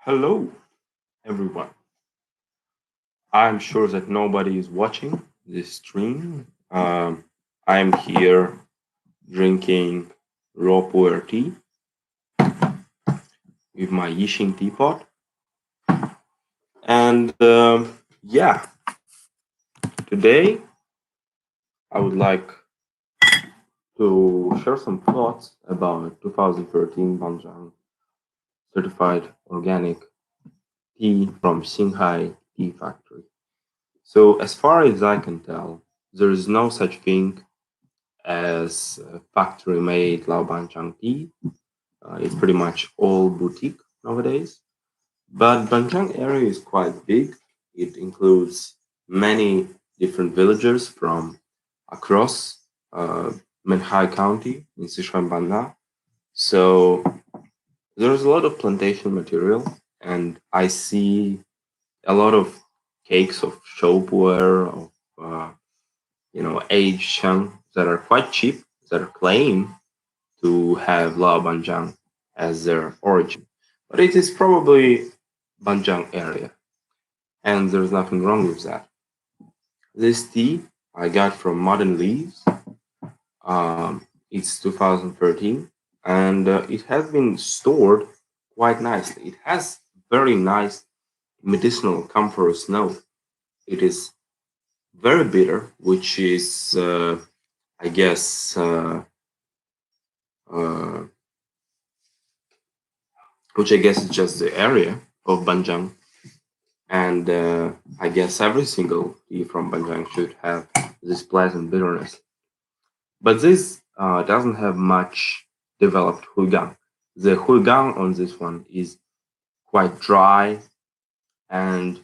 Hello, everyone. I'm sure that nobody is watching this stream. I'm here drinking raw puer tea with my Yixing teapot. And yeah, today I would like to share some thoughts about 2013 Banjiang certified organic tea from Xinghai Tea Factory. So, as far as I can tell, there is no such thing as factory made Laobanjiang tea. It's pretty much all boutique nowadays. But Banjiang area is quite big. It includes many different villages from across Xinghai County in Sichuan Banda. So there's a lot of plantation material, and I see a lot of cakes of show puer, of aged shang that are quite cheap, that claim to have La Banjiang as their origin. But it is probably Banjiang area, and there's nothing wrong with that. This tea I got from Modern Leaves. It's 2013, and it has been stored quite nicely. It has very nice medicinal camphorous note. It is very bitter, which is, I guess, uh, which I guess is just the area of Banjiang. And I guess every single tea from Banjiang should have this pleasant bitterness. But this doesn't have much developed hulgang. The hulgang on this one is quite dry, and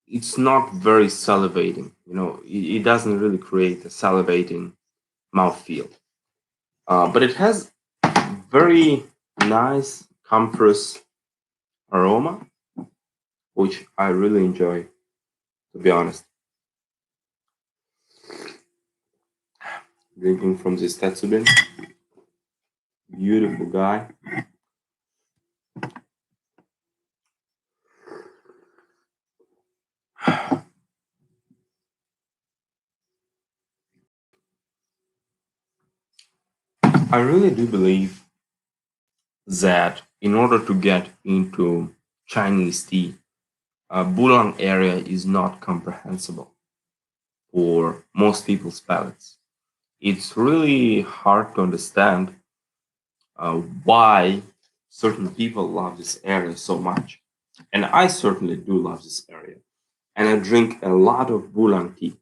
it's not very salivating. It doesn't really create a salivating mouthfeel. But it has very nice, camphorous aroma, which I really enjoy, to be honest. Drinking from this Tetsubin. Beautiful guy. I really do believe that in order to get into Chinese tea, Bulang area is not comprehensible for most people's palates. It's really hard to understand why certain people love this area so much. And I certainly do love this area. And I drink a lot of Bulang tea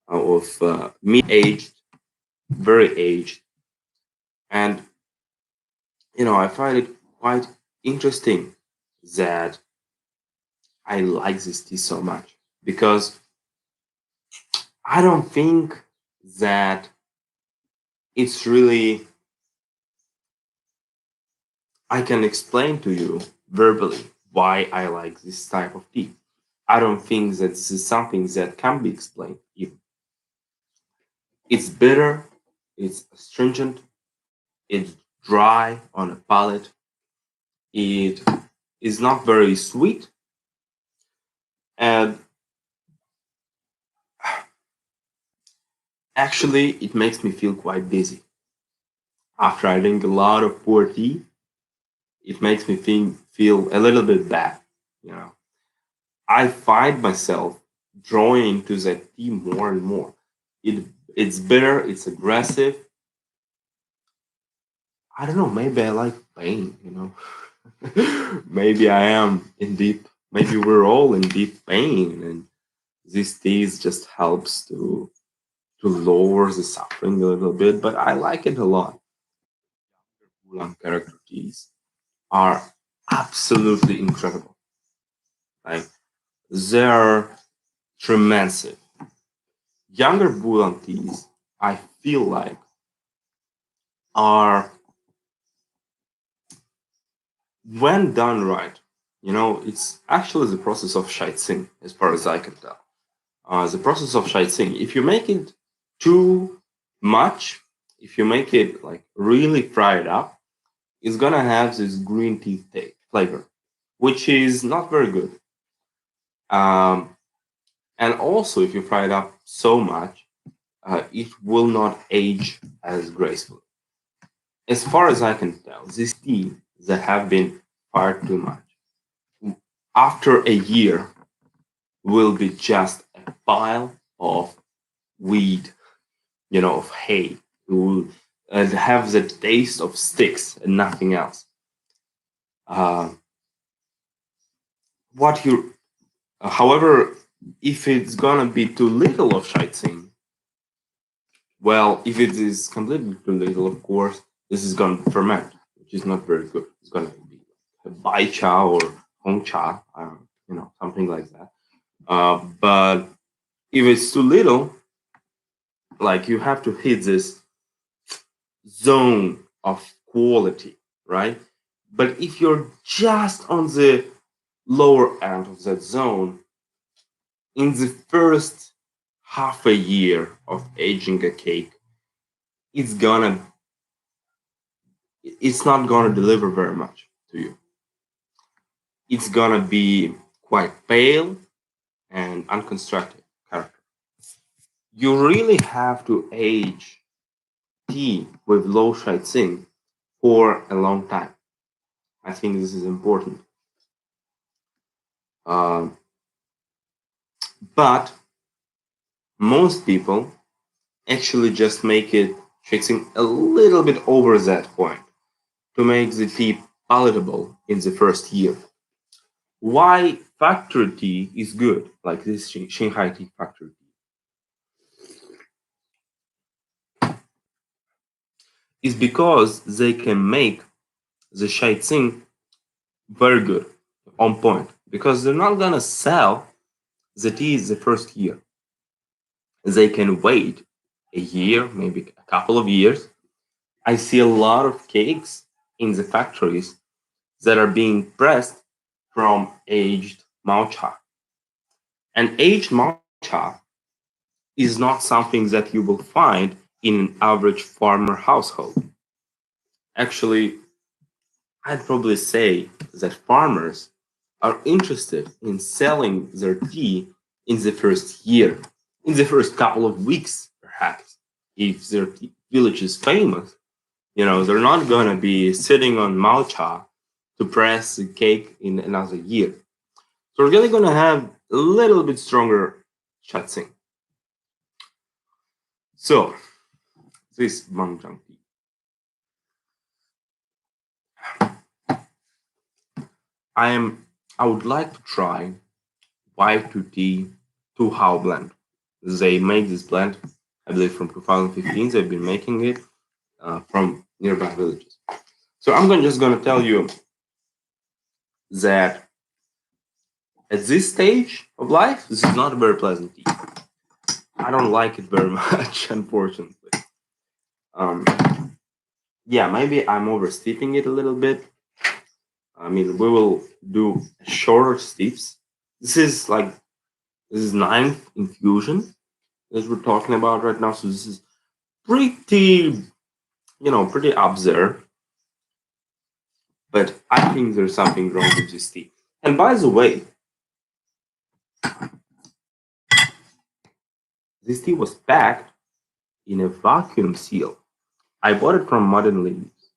of mid-aged, very aged. And, I find it quite interesting that I like this tea so much because I don't think that it's really, I can explain to you verbally why I like this type of tea. I don't think that this is something that can be explained even. It's bitter, it's astringent, it's dry on a palate, it is not very sweet, and actually it makes me feel quite dizzy. After I drink a lot of poor tea, it makes me feel a little bit bad, you know. I find myself drawing to that tea more and more. It's bitter, it's aggressive. I don't know, maybe I like pain. Maybe I am in deep, maybe we're all in deep pain, and this tea just helps to lower the suffering a little bit, but I like it a lot. Ulan character teas are absolutely incredible. Like, they're tremendous. Younger Bulan teas, I feel like, are, when done right, it's actually the process of Shaitsing, as far as I can tell. The process of Shaitsing, if you make it too much, if you make it like really fried up, it's gonna have this green tea flavor. which is not very good. And also, if you fry it up so much, it will not age as gracefully. As far as I can tell, these tea that have been fired too much, after a year, will be just a pile of weed, of hay. It will have the taste of sticks and nothing else. Uh, what you, however, if it's gonna be too little of Shaitsin, well, if it is completely too little, of course, this is gonna ferment, which is not very good. It's gonna be a bai cha or hong cha, something like that. But if it's too little, like you have to hit this zone of quality, right? But if you're just on the lower end of that zone, in the first half a year of aging a cake, it's not gonna deliver very much to you. It's gonna be quite pale and unconstructed character. You really have to age tea with low Shaitsin for a long time. I think this is important. But most people actually just make it fixing a little bit over that point to make the tea palatable in the first year. Why factory tea is good, like this Xinghai tea factory tea, is because they can make the Shaitsin very good, on point, because they're not gonna sell the tea the first year. They can wait a year, maybe a couple of years. I see a lot of cakes in the factories that are being pressed from aged matcha. And aged matcha is not something that you will find in an average farmer household. Actually, I'd probably say that farmers are interested in selling their tea in the first year, in the first couple of weeks, perhaps. If their village is famous, they're not going to be sitting on matcha to press the cake in another year. So we're really going to have a little bit stronger chatsing. So this Banjiang tea. I would like to try Y2T 2 How blend. They make this blend, I believe, from 2015. They've been making it from nearby villages. So I'm just going to tell you that at this stage of life, this is not a very pleasant tea. I don't like it very much, unfortunately. Yeah, maybe I'm oversteeping it a little bit. I mean, we will do shorter steeps. This is 9th infusion as we're talking about right now. So this is pretty, pretty up there. But I think there's something wrong with this tea. And by the way, this tea was packed in a vacuum seal. I bought it from Mud and Leaves,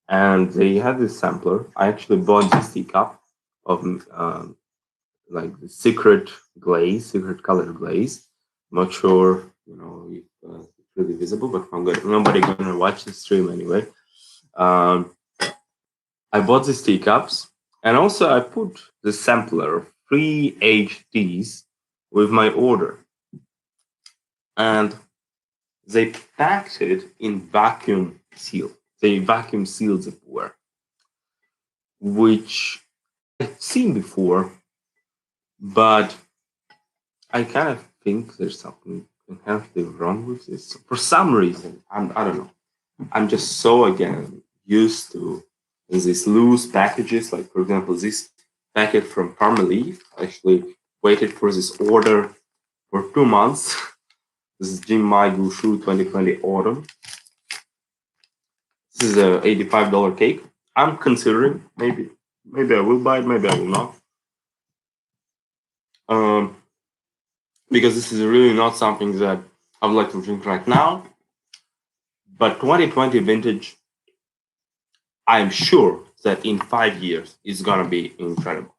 and they had this sampler. I actually bought this teacup of like the secret colored glaze. I'm not sure, if it's really visible, but nobody gonna watch the stream anyway. I bought these teacups, and also I put the sampler of free aged teas with my order, and they packed it in vacuum seal. They vacuum sealed the Puer, which I've seen before, but I kind of think there's something inherently wrong with this. For some reason, I don't know. I'm just so, again, used to these loose packages. Like, for example, this packet from Parmaleaf. I actually waited for this order for 2 months. This is Xinghai Gushu 2020 Autumn. This is a $85 cake. I'm considering maybe Maybe I will buy it, maybe I will not. Um, because this is really not something that I would like to drink right now. But 2020 vintage, I'm sure that in 5 years it's gonna be incredible.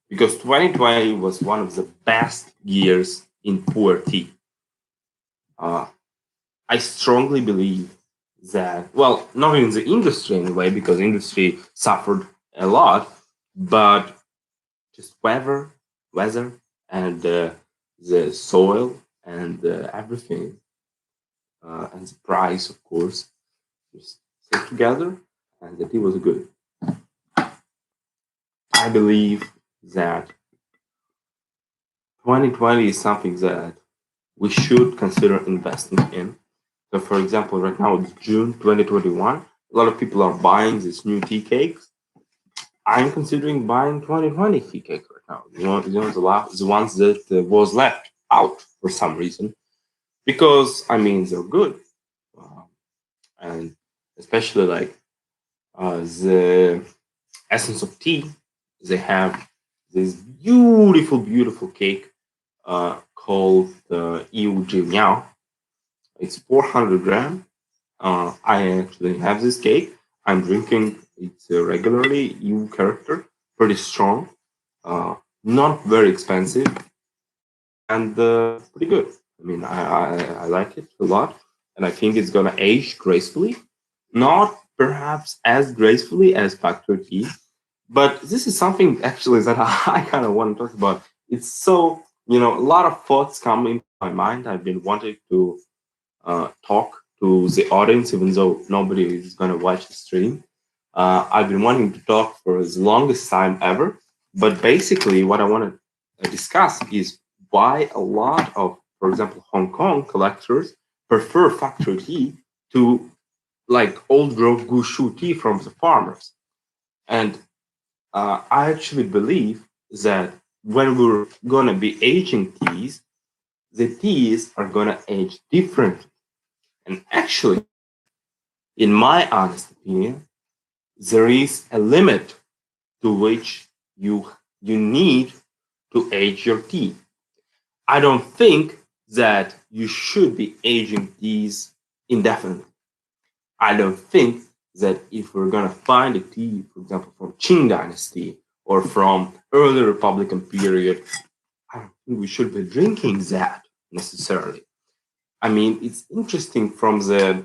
Because 2020 was one of the best years in Puer tea. Uh, I strongly believe that, well, not in the industry anyway, because industry suffered a lot, but just weather, and the soil and everything, and the price, of course, just stayed together, and the tea was good. I believe that 2020 is something that we should consider investing in. So, for example, right now it's June 2021. A lot of people are buying these new tea cakes. I'm considering buying 2020 tea cake right now. The ones that was left out for some reason, because I mean they're good, uh, and especially like the essence of tea. They have this beautiful cake called Yu Jiao. It's 400 gram. I actually have this cake. I'm drinking it regularly. EU character, pretty strong, not very expensive, and pretty good. I mean, I like it a lot, and I think it's gonna age gracefully. Not perhaps as gracefully as factory tea, but this is something actually that I kind of want to talk about. It's so, a lot of thoughts come into my mind. I've been wanting to talk to the audience, even though nobody is going to watch the stream. I've been wanting to talk for the longest time ever. But basically, what I want to discuss is why a lot of, for example, Hong Kong collectors prefer factory tea to like old growth Gushu tea from the farmers. And I actually believe that when we're going to be aging teas, the teas are going to age differently. And actually, in my honest opinion, there is a limit to which you need to age your tea. I don't think that you should be aging teas indefinitely. I don't think that if we're gonna find a tea, for example, from Qing Dynasty or from early Republican period, I don't think we should be drinking that necessarily. I mean, it's interesting from the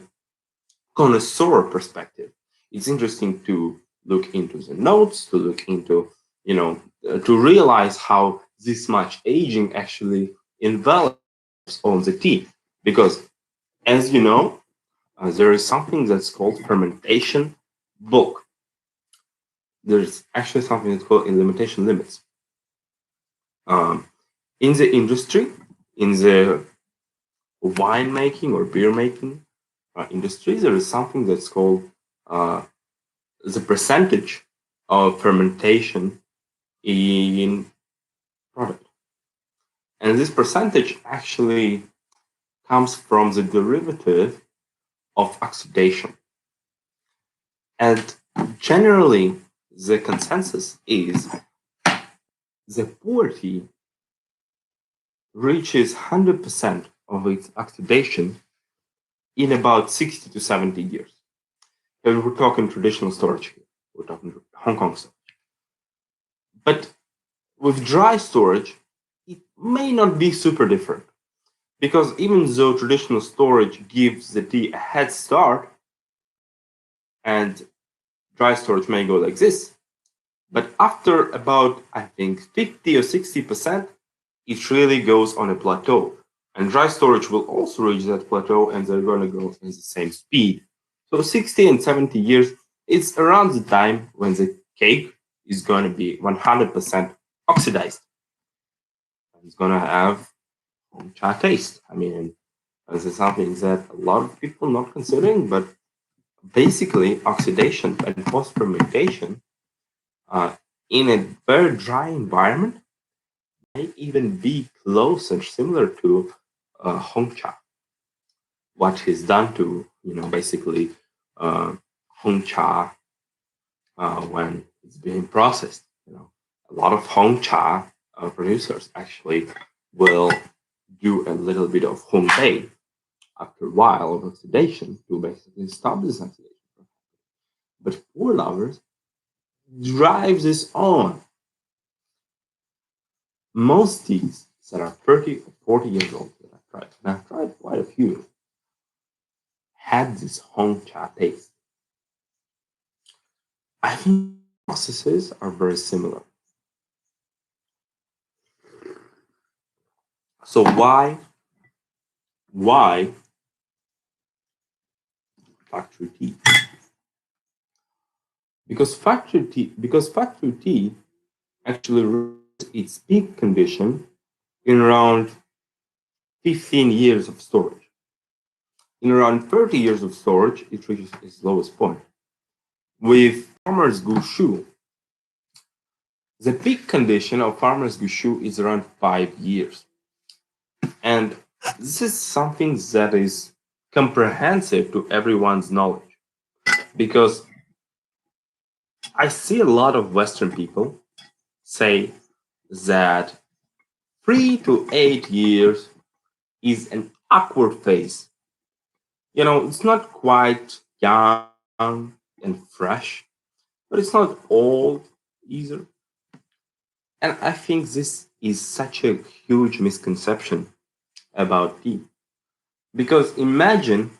connoisseur perspective. It's interesting to look into the notes, to look into, to realize how this much aging actually envelops on the tea. Because, as you know, there is something that's called fermentation book. There's actually something that's called limitation limits. Um, in the industry, in the wine making or beer making industry, there is something that's called uh, the percentage of fermentation in product. And this percentage actually comes from the derivative of oxidation. And generally, the consensus is the Puer tea reaches 100% of its oxidation in about 60 to 70 years. And we're talking traditional storage here. We're talking Hong Kong storage. But with dry storage, it may not be super different. Because even though traditional storage gives the tea a head start, and dry storage may go like this, but after about, I think, 50 or 60%, it really goes on a plateau. And dry storage will also reach that plateau, and they're going to go in the same speed. So 60 and 70 years, it's around the time when the cake is going to be 100% oxidized. And it's going to have cha taste. I mean, this is something that a lot of people not considering, but basically oxidation and post fermentation in a very dry environment may even be close and similar to Hong Cha. What is done to basically Hong Cha when is being processed. A lot of Hong Cha producers actually will do a little bit of Hong Bei after a while of oxidation to basically stop this oxidation. But Puer lovers drives this on. Most teas that are 30 or 40 years old that I've tried, and I've tried quite a few, had this Hong Cha taste. I think processes are very similar. So why factory tea? Because factory tea actually reaches its peak condition in around 15 years of storage. In around 30 years of storage, it reaches its lowest point. With farmer's gushu, the peak condition of farmer's gushu is around 5 years. And this is something that is comprehensive to everyone's knowledge, because I see a lot of Western people say that 3 to 8 years is an awkward phase. It's not quite young and fresh, but it's not old either. And I think this is such a huge misconception about tea. Because imagine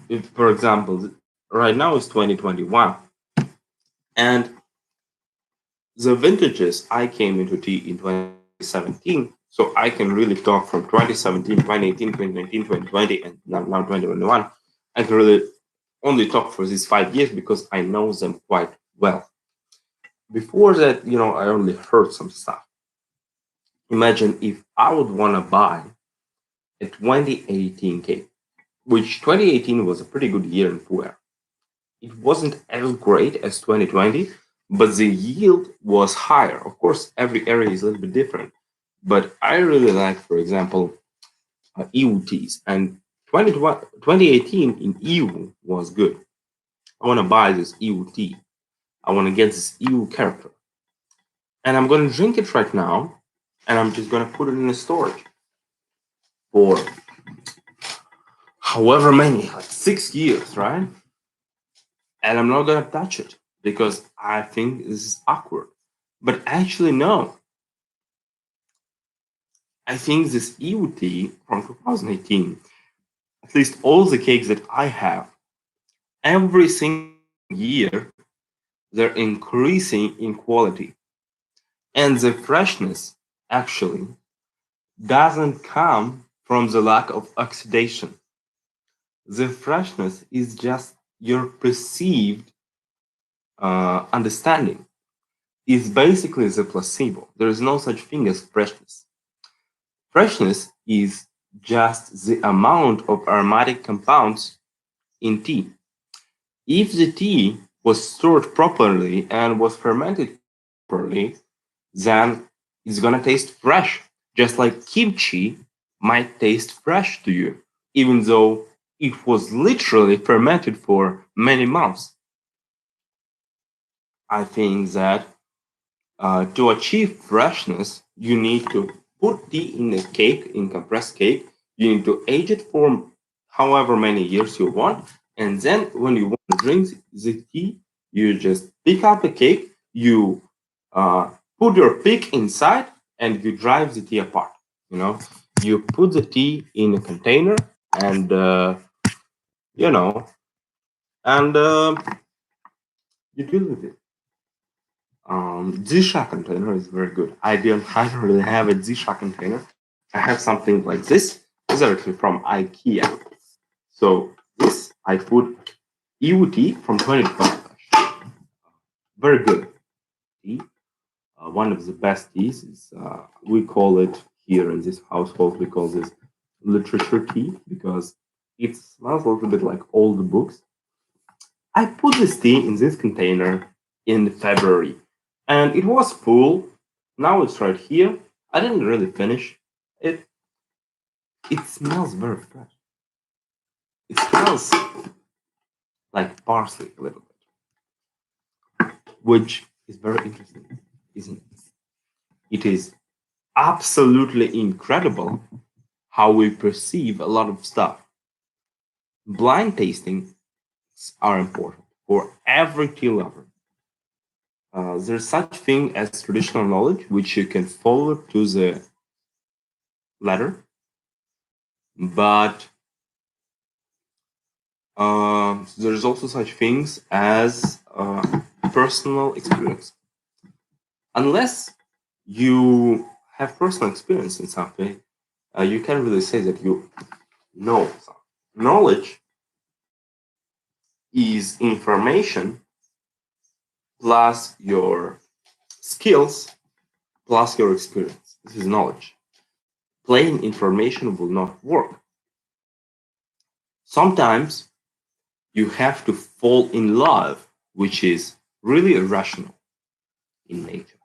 if, for example, right now it's 2021, and the vintages I came into tea in 2017, so I can really talk from 2017, 2018, 2019, 2020, and now 2021. I can really only talk for these 5 years because I know them quite well. Before that, I only heard some stuff. Imagine if I would want to buy a 2018 cake, which 2018 was a pretty good year in Puer. It wasn't as great as 2020, but the yield was higher. Of course, every area is a little bit different, but I really like, for example, EU teas. And 2018 in EU was good. I want to buy this EU tea. I want to get this EU character. And I'm going to drink it right now, and I'm just going to put it in the storage for however many, like 6 years, right? And I'm not going to touch it because I think this is awkward. But actually, no. I think this EU tea from 2018, at least all the cakes that I have, every single year, they're increasing in quality. And the freshness actually doesn't come from the lack of oxidation. The freshness is just your perceived understanding. It's basically the placebo. There is no such thing as freshness. Freshness is just the amount of aromatic compounds in tea. If the tea was stored properly and was fermented properly, then it's gonna taste fresh. Just like kimchi might taste fresh to you, even though it was literally fermented for many months. I think that to achieve freshness, you need to put tea in a cake, in compressed cake. You need to age it for however many years you want. And then when you want to drink the tea, you just pick up a cake, you put your pick inside, and you drive the tea apart. You put the tea in a container, and and you deal with it. ZHANG container is very good. I don't really have a ZHANG container. I have something like this. This is actually from IKEA. So this I put EUT from 2012. Very good tea. One of the best teas is we call it here in this household. We call this literature tea because it smells a little bit like old books. I put this tea in this container in February, and it was full. Now it's right here. I didn't really finish it. It smells very fresh. It smells like parsley a little bit. which is very interesting, isn't it? It is absolutely incredible how we perceive a lot of stuff. Blind tastings are important for every tea lover. There's such thing as traditional knowledge, which you can follow to the letter, but there's also such things as personal experience. Unless you have personal experience in something, you can't really say that you know something. Knowledge is information plus your skills plus your experience. This is knowledge. Plain information will not work. Sometimes you have to fall in love, which is really irrational in nature.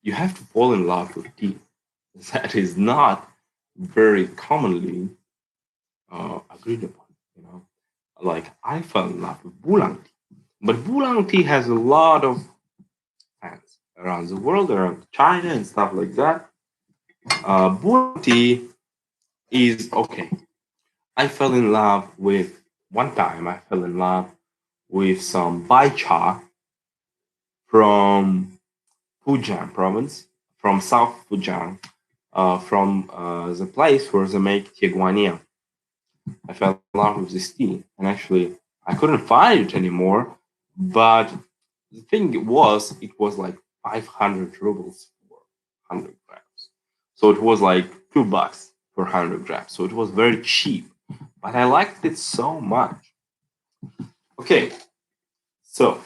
You have to fall in love with tea. That is not very commonly agreed upon. You know, like I fell in love with Bulang tea, but Bulang tea has a lot of fans around the world, around China and stuff like that. Bulang tea is okay. I fell in love with one time. I fell in love with some Bai cha from Fujian province, from South Fujian, from the place where they make Tieguania. I fell in love with this tea, and actually, I couldn't find it anymore. But the thing was, it was like 500 rubles for 100 grams. So it was like $2 for 100 grams. So it was very cheap, but I liked it so much. Okay, so